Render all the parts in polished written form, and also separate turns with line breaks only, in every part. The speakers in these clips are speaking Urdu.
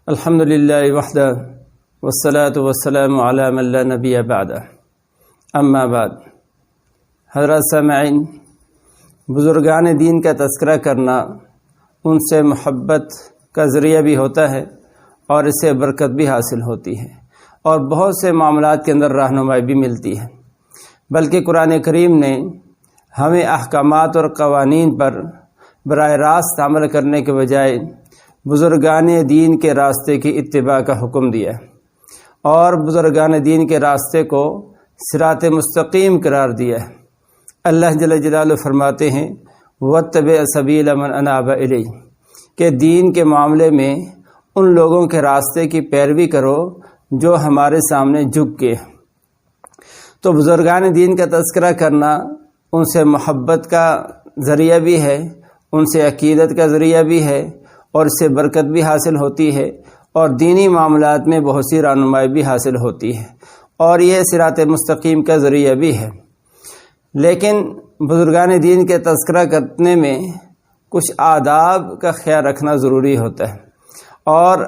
الحمدللہ وحدہ والصلاة والسلام علی من لا نبی بعدہ اما بعد۔ حضرات سامعین، بزرگان دین کا تذکرہ کرنا ان سے محبت کا ذریعہ بھی ہوتا ہے اور اس سے برکت بھی حاصل ہوتی ہے اور بہت سے معاملات کے اندر رہنمائی بھی ملتی ہے، بلکہ قرآن کریم نے ہمیں احکامات اور قوانین پر براہ راست عمل کرنے کے بجائے بزرگان دین کے راستے کی اتباع کا حکم دیا ہے اور بزرگان دین کے راستے کو صراط مستقیم قرار دیا ہے۔ اللہ جل جلالہ فرماتے ہیں وَاتَّبِعْ سَبِيلَ مَنْ أَنَابَ إِلَيَّ کہ دین کے معاملے میں ان لوگوں کے راستے کی پیروی کرو جو ہمارے سامنے جھک کے۔ تو بزرگان دین کا تذکرہ کرنا ان سے محبت کا ذریعہ بھی ہے، ان سے عقیدت کا ذریعہ بھی ہے اور اس سے برکت بھی حاصل ہوتی ہے اور دینی معاملات میں بہت سی رہنمائی بھی حاصل ہوتی ہے اور یہ صراط مستقیم کا ذریعہ بھی ہے۔ لیکن بزرگان دین کے تذکرہ کرنے میں کچھ آداب کا خیال رکھنا ضروری ہوتا ہے اور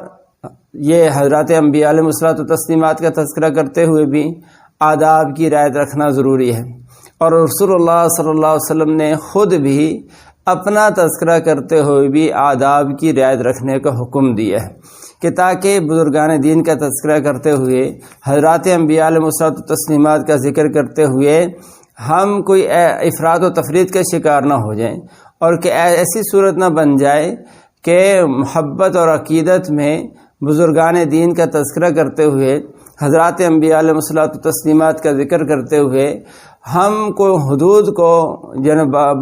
یہ حضرات انبیاء علیہ الصلوۃ والتسلیمات کا تذکرہ کرتے ہوئے بھی آداب کی رعایت رکھنا ضروری ہے، اور رسول اللہ صلی اللہ علیہ وسلم نے خود بھی اپنا تذکرہ کرتے ہوئے بھی آداب کی رعایت رکھنے کا حکم دیا ہے کہ تاکہ بزرگان دین کا تذکرہ کرتے ہوئے حضرات انبیاء علیہ الصلوۃ والتسلیمات کا ذکر کرتے ہوئے ہم کوئی افراط و تفریط کا شکار نہ ہو جائیں اور کہ ایسی صورت نہ بن جائے کہ محبت اور عقیدت میں بزرگان دین کا تذکرہ کرتے ہوئے حضرات انبیاء علیہ الصلوۃ والتسلیمات کا ذکر کرتے ہوئے ہم کو حدود کو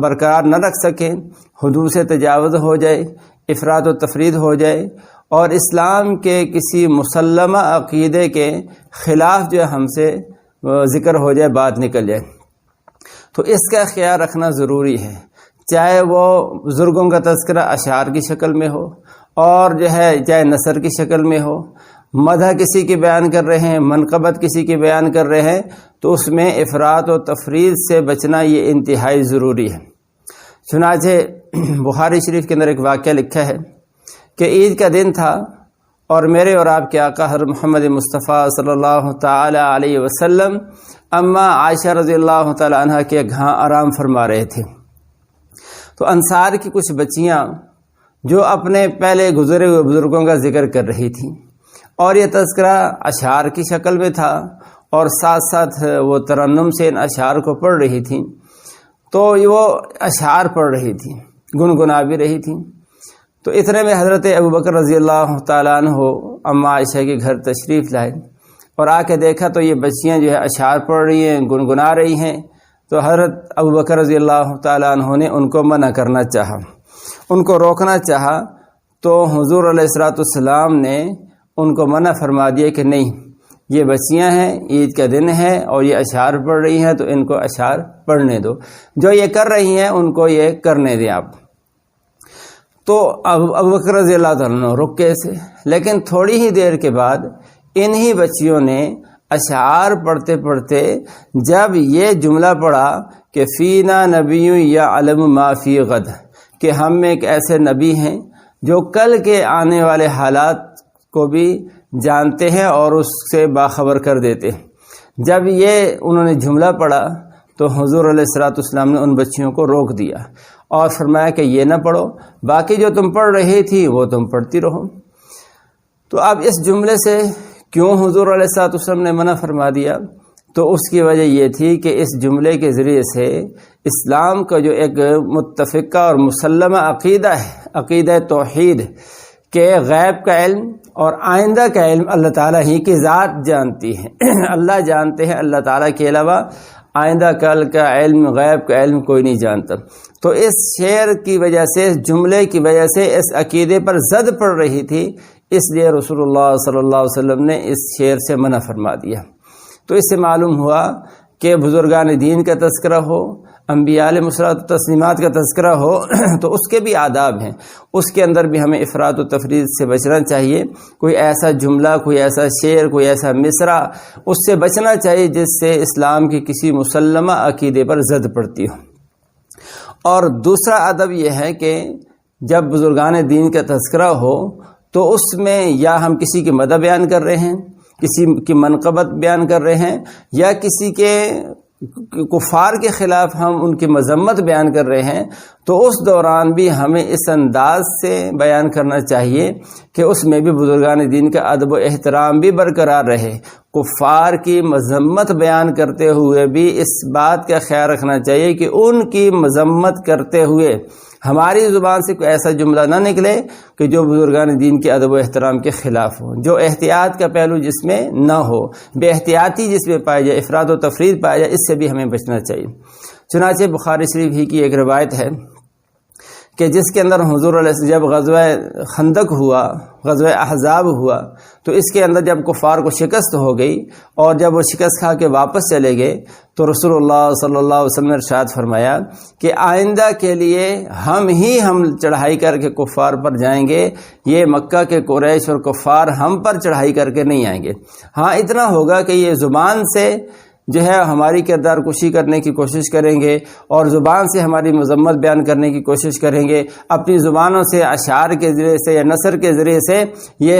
برقرار نہ رکھ سکیں، حدود سے تجاوز ہو جائے، افراط و تفرید ہو جائے اور اسلام کے کسی مسلمہ عقیدے کے خلاف جو ہم سے ذکر ہو جائے، بات نکل جائے۔ تو اس کا خیال رکھنا ضروری ہے، چاہے وہ بزرگوں کا تذکرہ اشعار کی شکل میں ہو اور چاہے نثر کی شکل میں ہو، مدح کسی کی بیان کر رہے ہیں، منقبت کسی کی بیان کر رہے ہیں، تو اس میں افراط و تفرید سے بچنا یہ انتہائی ضروری ہے۔ چنانچہ بخاری شریف کے اندر ایک واقعہ لکھا ہے کہ عید کا دن تھا اور میرے اور آپ کے آقا حضرت محمد مصطفیٰ صلی اللہ تعالی علیہ وسلم اماں عائشہ رضی اللہ تعالی عنہ کے گھاں آرام فرما رہے تھے۔ تو انصار کی کچھ بچیاں جو اپنے پہلے گزرے ہوئے بزرگوں کا ذکر کر رہی تھیں اور یہ تذکرہ اشعار کی شکل میں تھا اور ساتھ ساتھ وہ ترنم سے ان اشعار کو پڑھ رہی تھیں، تو وہ اشعار پڑھ رہی تھیں، گنگنا بھی رہی تھیں۔ تو اتنے میں حضرت ابوبکر رضی اللہ تعالیٰ عنہ اماں عائشہ کے گھر تشریف لائے اور آ کے دیکھا تو یہ بچیاں اشعار پڑھ رہی ہیں، گنگنا رہی ہیں۔ تو حضرت ابوبکر رضی اللہ تعالیٰ عنہ نے ان کو منع کرنا چاہا، ان کو روکنا چاہا، تو حضور علیہ الصلوۃ والسلام نے ان کو منع فرما دیا کہ نہیں، یہ بچیاں ہیں، عید کا دن ہے اور یہ اشعار پڑھ رہی ہیں، تو ان کو اشعار پڑھنے دو، جو یہ کر رہی ہیں ان کو یہ کرنے دیں آپ۔ تو ابوبکر رضی اللہ تعالیٰ عنہ رک گئے سے، لیکن تھوڑی ہی دیر کے بعد انہی بچیوں نے اشعار پڑھتے پڑھتے جب یہ جملہ پڑھا کہ فینا نبی یعلم ما فی غد، کہ ہم ایک ایسے نبی ہیں جو کل کے آنے والے حالات کو بھی جانتے ہیں اور اس سے باخبر کر دیتے ہیں، جب یہ انہوں نے جملہ پڑھا تو حضور علیہ الصلوۃ والسلام نے ان بچیوں کو روک دیا اور فرمایا کہ یہ نہ پڑھو، باقی جو تم پڑھ رہی تھی وہ تم پڑھتی رہو۔ تو اب اس جملے سے کیوں حضور علیہ الصلوۃ والسلام نے منع فرما دیا؟ تو اس کی وجہ یہ تھی کہ اس جملے کے ذریعے سے اسلام کا جو ایک متفقہ اور مسلمہ عقیدہ ہے، عقیدہ توحید، کہ غیب کا علم اور آئندہ کا علم اللہ تعالیٰ ہی کی ذات جانتی ہے، اللہ جانتے ہیں، اللہ تعالیٰ کے علاوہ آئندہ کل کا علم، غیب کا علم کوئی نہیں جانتا۔ تو اس شعر کی وجہ سے، اس جملے کی وجہ سے اس عقیدے پر زد پڑ رہی تھی، اس لیے رسول اللہ صلی اللہ علیہ وسلم نے اس شعر سے منع فرما دیا۔ تو اس سے معلوم ہوا کہ بزرگان دین کا تذکرہ ہو، انبیاء علیہ الصلوۃ والتسلیمات کا تذکرہ ہو تو اس کے بھی آداب ہیں، اس کے اندر بھی ہمیں افراط و تفریط سے بچنا چاہیے۔ کوئی ایسا جملہ، کوئی ایسا شعر، کوئی ایسا مصرع اس سے بچنا چاہیے جس سے اسلام کے کسی مسلمہ عقیدے پر زد پڑتی ہو۔ اور دوسرا ادب یہ ہے کہ جب بزرگان دین کا تذکرہ ہو تو اس میں یا ہم کسی کی مدح بیان کر رہے ہیں، کسی کی منقبت بیان کر رہے ہیں، یا کسی کے کفار کے خلاف ہم ان کی مذمت بیان کر رہے ہیں، تو اس دوران بھی ہمیں اس انداز سے بیان کرنا چاہیے کہ اس میں بھی بزرگان دین کا ادب و احترام بھی برقرار رہے۔ کفار کی مذمت بیان کرتے ہوئے بھی اس بات کا خیال رکھنا چاہیے کہ ان کی مذمت کرتے ہوئے ہماری زبان سے کوئی ایسا جملہ نہ نکلے کہ جو بزرگان دین کے ادب و احترام کے خلاف ہو، جو احتیاط کا پہلو جس میں نہ ہو، بے احتیاطی جس میں پائی جائے، افراط و تفریط پایا جائے، اس سے بھی ہمیں بچنا چاہیے۔ چنانچہ بخاری شریف ہی کی ایک روایت ہے کہ جس کے اندر حضور علیہ السلام جب غزوہ خندق ہوا، غزوہ احزاب ہوا، تو اس کے اندر جب کفار کو شکست ہو گئی اور جب وہ شکست کھا کے واپس چلے گئے تو رسول اللہ صلی اللہ علیہ وسلم نے ارشاد فرمایا کہ آئندہ کے لیے ہم چڑھائی کر کے کفار پر جائیں گے، یہ مکہ کے قریش اور کفار ہم پر چڑھائی کر کے نہیں آئیں گے۔ ہاں اتنا ہوگا کہ یہ زبان سے جو ہے ہماری کردار کشی کرنے کی کوشش کریں گے اور زبان سے ہماری مذمت بیان کرنے کی کوشش کریں گے، اپنی زبانوں سے اشعار کے ذریعے سے یا نثر کے ذریعے سے یہ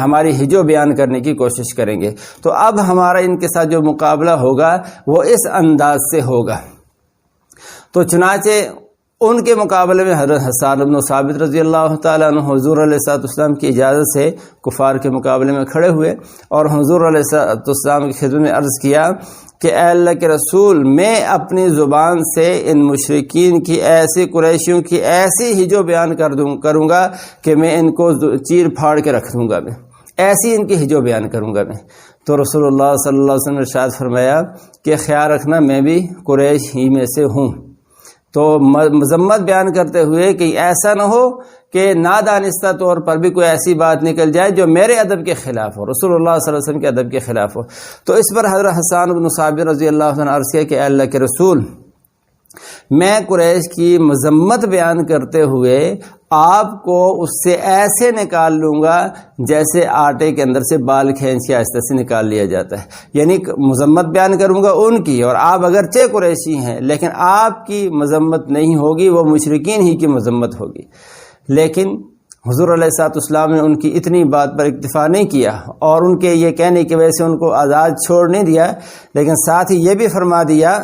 ہماری ہجو بیان کرنے کی کوشش کریں گے۔ تو اب ہمارا ان کے ساتھ جو مقابلہ ہوگا وہ اس انداز سے ہوگا۔ تو چنانچہ ان کے مقابلے میں حضرت حسان بن ثابت رضی اللہ تعالیٰ عنہ حضور علیہ السلام کی اجازت سے کفار کے مقابلے میں کھڑے ہوئے اور حضور علیہ السلام کی خدمت میں عرض کیا کہ اے اللہ کے رسول، میں اپنی زبان سے ان مشرکین کی ایسی، قریشیوں کی ایسی ہجو بیان کروں گا کہ میں ان کو چیر پھاڑ کے رکھ دوں گا، میں ایسی ان کی ہجو بیان کروں گا میں۔ تو رسول اللہ صلی اللہ علیہ وسلم نے ارشاد فرمایا کہ خیال رکھنا میں بھی قریش ہی میں سے ہوں۔ تو مذمت بیان کرتے ہوئے کہ ایسا نہ ہو کہ نادانستہ طور پر بھی کوئی ایسی بات نکل جائے جو میرے ادب کے خلاف ہو، رسول اللہ صلی اللہ علیہ وسلم کے ادب کے خلاف ہو۔ تو اس پر حضرت حسان بن ثابت رضی اللہ عنہ نے عرض کیا کہ اے اللہ کے رسول، میں قریش کی مذمت بیان کرتے ہوئے آپ کو اس سے ایسے نکال لوں گا جیسے آٹے کے اندر سے بال کھینچ کے آہستہ سے نکال لیا جاتا ہے، یعنی مذمت بیان کروں گا ان کی، اور آپ اگرچہ قریشی ہیں لیکن آپ کی مذمت نہیں ہوگی، وہ مشرکین ہی کی مذمت ہوگی۔ لیکن حضور علیہ السلام نے ان کی اتنی بات پر اکتفا نہیں کیا اور ان کے یہ کہنے کی وجہ سے ان کو آزاد چھوڑ نہیں دیا، لیکن ساتھ ہی یہ بھی فرما دیا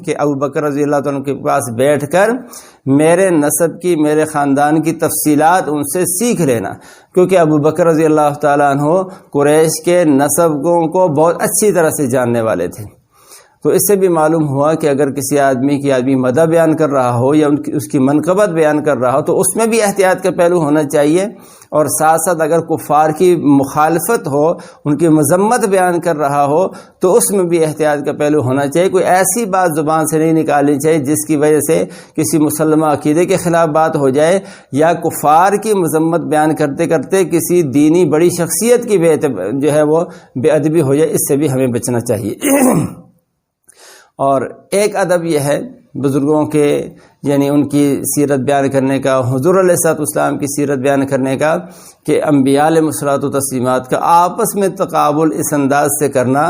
کہ ابو بکر رضی اللہ عنہ کے پاس بیٹھ کر میرے نسب کی، میرے خاندان کی تفصیلات ان سے سیکھ لینا، کیونکہ ابو بکر رضی اللہ تعالیٰ عنہ قریش کے نسبوں کو بہت اچھی طرح سے جاننے والے تھے۔ تو اس سے بھی معلوم ہوا کہ اگر کسی آدمی مدح بیان کر رہا ہو یا اس کی منقبت بیان کر رہا ہو تو اس میں بھی احتیاط کا پہلو ہونا چاہیے، اور ساتھ ساتھ اگر کفار کی مخالفت ہو، ان کی مذمت بیان کر رہا ہو تو اس میں بھی احتیاط کا پہلو ہونا چاہیے۔ کوئی ایسی بات زبان سے نہیں نکالنی چاہیے جس کی وجہ سے کسی مسلمہ عقیدے کے خلاف بات ہو جائے، یا کفار کی مذمت بیان کرتے کرتے کسی دینی بڑی شخصیت کی جو ہے وہ بے ادبی ہو جائے، اس سے بھی ہمیں بچنا چاہیے۔ اور ایک ادب یہ ہے بزرگوں کے، یعنی ان کی سیرت بیان کرنے کا، حضور علیہ السلام کی سیرت بیان کرنے کا، کہ انبیاء علیہ الصلوۃ والتسلیمات کا آپس میں تقابل اس انداز سے کرنا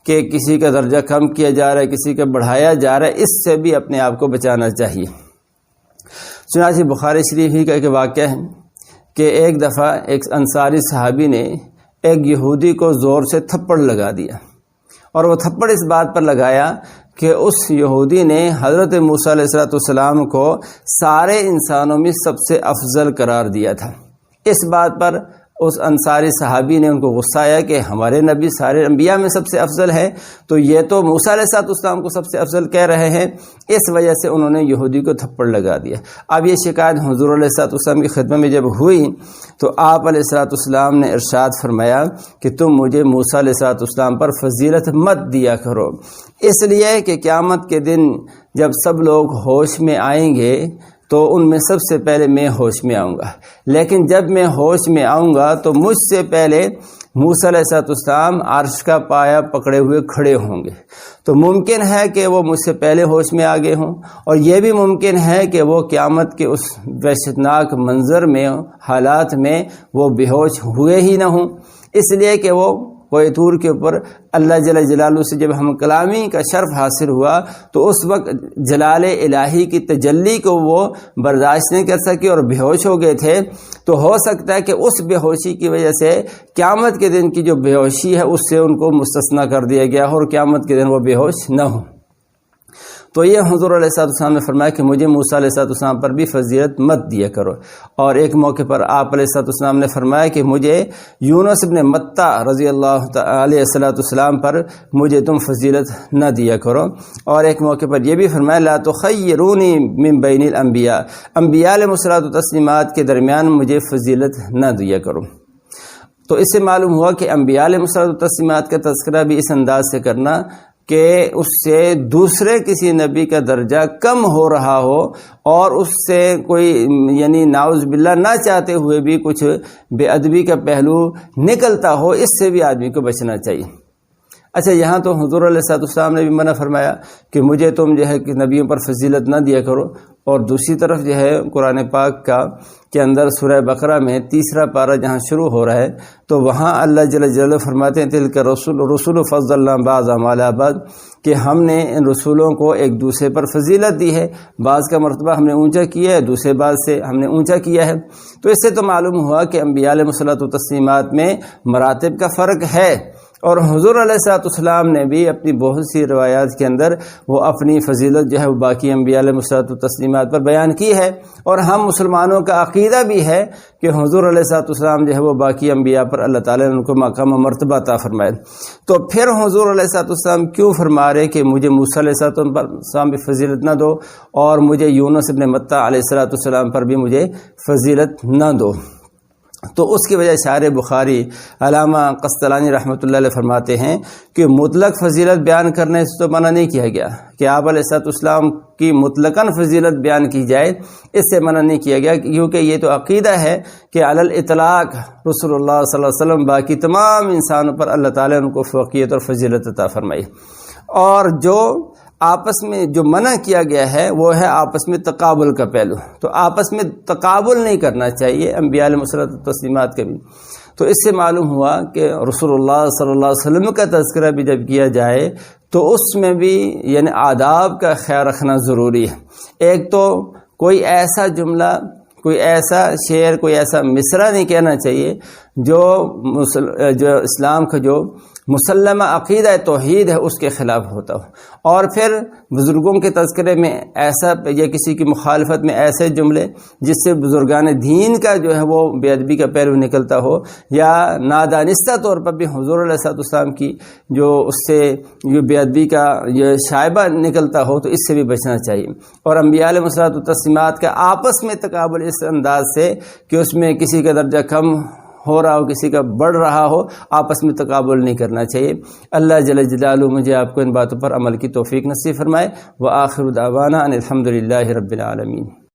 کہ کسی کا درجہ کم کیا جا رہا ہے، کسی کا بڑھایا جا رہا ہے، اس سے بھی اپنے آپ کو بچانا چاہیے۔ چنانچہ بخاری شریف ہی کا ایک واقعہ ہے کہ ایک دفعہ ایک انصاری صحابی نے ایک یہودی کو زور سے تھپڑ لگا دیا، اور وہ تھپڑ اس بات پر لگایا کہ اس یہودی نے حضرت موسیٰ علیہ السلام کو سارے انسانوں میں سب سے افضل قرار دیا تھا۔ اس بات پر اس انصاری صحابی نے ان کو غصہ آیا کہ ہمارے نبی سارے انبیاء میں سب سے افضل ہے، تو یہ تو موسیٰ علیہ السلام کو سب سے افضل کہہ رہے ہیں۔ اس وجہ سے انہوں نے یہودی کو تھپڑ لگا دیا۔ اب یہ شکایت حضور علیہ السلام کی خدمت میں جب ہوئی تو آپ علیہ السلام نے ارشاد فرمایا کہ تم مجھے موسیٰ علیہ السلام پر فضیلت مت دیا کرو، اس لیے کہ قیامت کے دن جب سب لوگ ہوش میں آئیں گے تو ان میں سب سے پہلے میں ہوش میں آؤں گا، لیکن جب میں ہوش میں آؤں گا تو مجھ سے پہلے موسیٰ علیہ السلام عرش کا پایا پکڑے ہوئے کھڑے ہوں گے، تو ممکن ہے کہ وہ مجھ سے پہلے ہوش میں آگے ہوں، اور یہ بھی ممکن ہے کہ وہ قیامت کے اس وحشتناک منظر میں، حالات میں وہ بے ہوش ہوئے ہی نہ ہوں، اس لیے کہ وہ کوہ طور کے اوپر اللہ جل جلالہ سے جب ہم کلامی کا شرف حاصل ہوا تو اس وقت جلال الہی کی تجلی کو وہ برداشت نہیں کر سکے اور بے ہوش ہو گئے تھے، تو ہو سکتا ہے کہ اس بے ہوشی کی وجہ سے قیامت کے دن کی جو بے ہوشی ہے اس سے ان کو مستثنیٰ کر دیا گیا اور قیامت کے دن وہ بے ہوش نہ ہوں۔ تو یہ حضور علیہ السلام نے فرمایا کہ مجھے موسیٰ علیہ السلام پر بھی فضیلت مت دیا کرو، اور ایک موقع پر آپ علیہ السلام نے فرمایا کہ مجھے یونس ابن متہ رضی اللہ علیہ السلام پر مجھے تم فضیلت نہ دیا کرو، اور ایک موقع پر یہ بھی فرمایا لا تخیرونی من بین الانبیاء، انبیاء علیہ الصلوۃ والتسلیمات کے درمیان مجھے فضیلت نہ دیا کرو۔ تو اس سے معلوم ہوا کہ انبیاء علیہ الصلوۃ والتسلیمات کا تذکرہ بھی اس انداز سے کرنا کہ اس سے دوسرے کسی نبی کا درجہ کم ہو رہا ہو اور اس سے کوئی یعنی نعوذ باللہ نہ چاہتے ہوئے بھی کچھ بے ادبی کا پہلو نکلتا ہو، اس سے بھی آدمی کو بچنا چاہیے۔ اچھا، یہاں تو حضور علیہ السلام نے بھی منع فرمایا کہ مجھے تم جو ہے کہ نبیوں پر فضیلت نہ دیا کرو، اور دوسری طرف جو ہے قرآن پاک کا کے اندر سورہ بقرہ میں 3 پارہ جہاں شروع ہو رہا ہے تو وہاں اللہ جل جلالہ فرماتے ہیں تلک رسول فضلنا بعضهم علی بعض، کہ ہم نے ان رسولوں کو ایک دوسرے پر فضیلت دی ہے، بعض کا مرتبہ ہم نے اونچا کیا ہے، دوسرے بعض سے ہم نے اونچا کیا ہے۔ تو اس سے تو معلوم ہوا کہ انبیاء علیہ الصلوۃ والتسلیمات میں مراتب کا فرق ہے، اور حضور علیہ السلام نے بھی اپنی بہت سی روایات کے اندر وہ اپنی فضیلت جو ہے وہ باقی انبیاء علیہ الصلوۃ والتسلیمات پر بیان کی ہے، اور ہم مسلمانوں کا عقیدہ بھی ہے کہ حضور علیہ السلام جو ہے وہ باقی انبیاء پر اللہ تعالیٰ نے ان کو مقام و مرتبہ عطا فرمائے۔ تو پھر حضور علیہ السلام کیوں فرما رہے کہ مجھے موسیٰ علیہ السلام بھی فضیلت نہ دو اور مجھے یونس ابن متہ علیہ السلام پر بھی مجھے فضیلت نہ دو؟ تو اس کی وجہ شارح بخاری علامہ قسطلانی رحمۃ اللہ علیہ فرماتے ہیں کہ مطلق فضیلت بیان کرنے سے تو منع نہیں کیا گیا کہ آپ علیہ السلام کی مطلقاً فضیلت بیان کی جائے، اس سے منع نہیں کیا گیا، کیونکہ یہ تو عقیدہ ہے کہ علی الاطلاق رسول اللہ صلی اللہ علیہ وسلم باقی تمام انسانوں پر اللہ تعالیٰ نے ان کو فوقیت اور فضیلت عطا فرمائی، اور جو آپس میں جو منع کیا گیا ہے وہ ہے آپس میں تقابل کا پہلو، تو آپس میں تقابل نہیں کرنا چاہیے انبیاء علیہ الصلوۃ والتسلیمات کا بھی۔ تو اس سے معلوم ہوا کہ رسول اللہ صلی اللہ علیہ وسلم کا تذکرہ بھی جب کیا جائے تو اس میں بھی یعنی آداب کا خیال رکھنا ضروری ہے۔ ایک تو کوئی ایسا جملہ، کوئی ایسا شعر، کوئی ایسا مصرع نہیں کہنا چاہیے جو اسلام کا جو مسلمہ عقیدہ توحید ہے اس کے خلاف ہوتا ہو، اور پھر بزرگوں کے تذکرے میں ایسا یا کسی کی مخالفت میں ایسے جملے جس سے بزرگان دین کا جو ہے وہ بے ادبی کا پہلو نکلتا ہو، یا نادانستہ طور پر بھی حضور علیہ السلام کی جو اس سے جو بے ادبی کا یہ شائبہ نکلتا ہو، تو اس سے بھی بچنا چاہیے۔ اور انبیاء علیہ الصلوۃ والتسلیمات کا آپس میں تقابل اس انداز سے کہ اس میں کسی کا درجہ کم ہو رہا ہو، کسی کا بڑھ رہا ہو، آپس میں تقابل نہیں کرنا چاہیے۔ اللہ جل جلالہ مجھے آپ کو ان باتوں پر عمل کی توفیق نصیب فرمائے۔ وآخر دعوانا ان الحمد للہ رب العالمین۔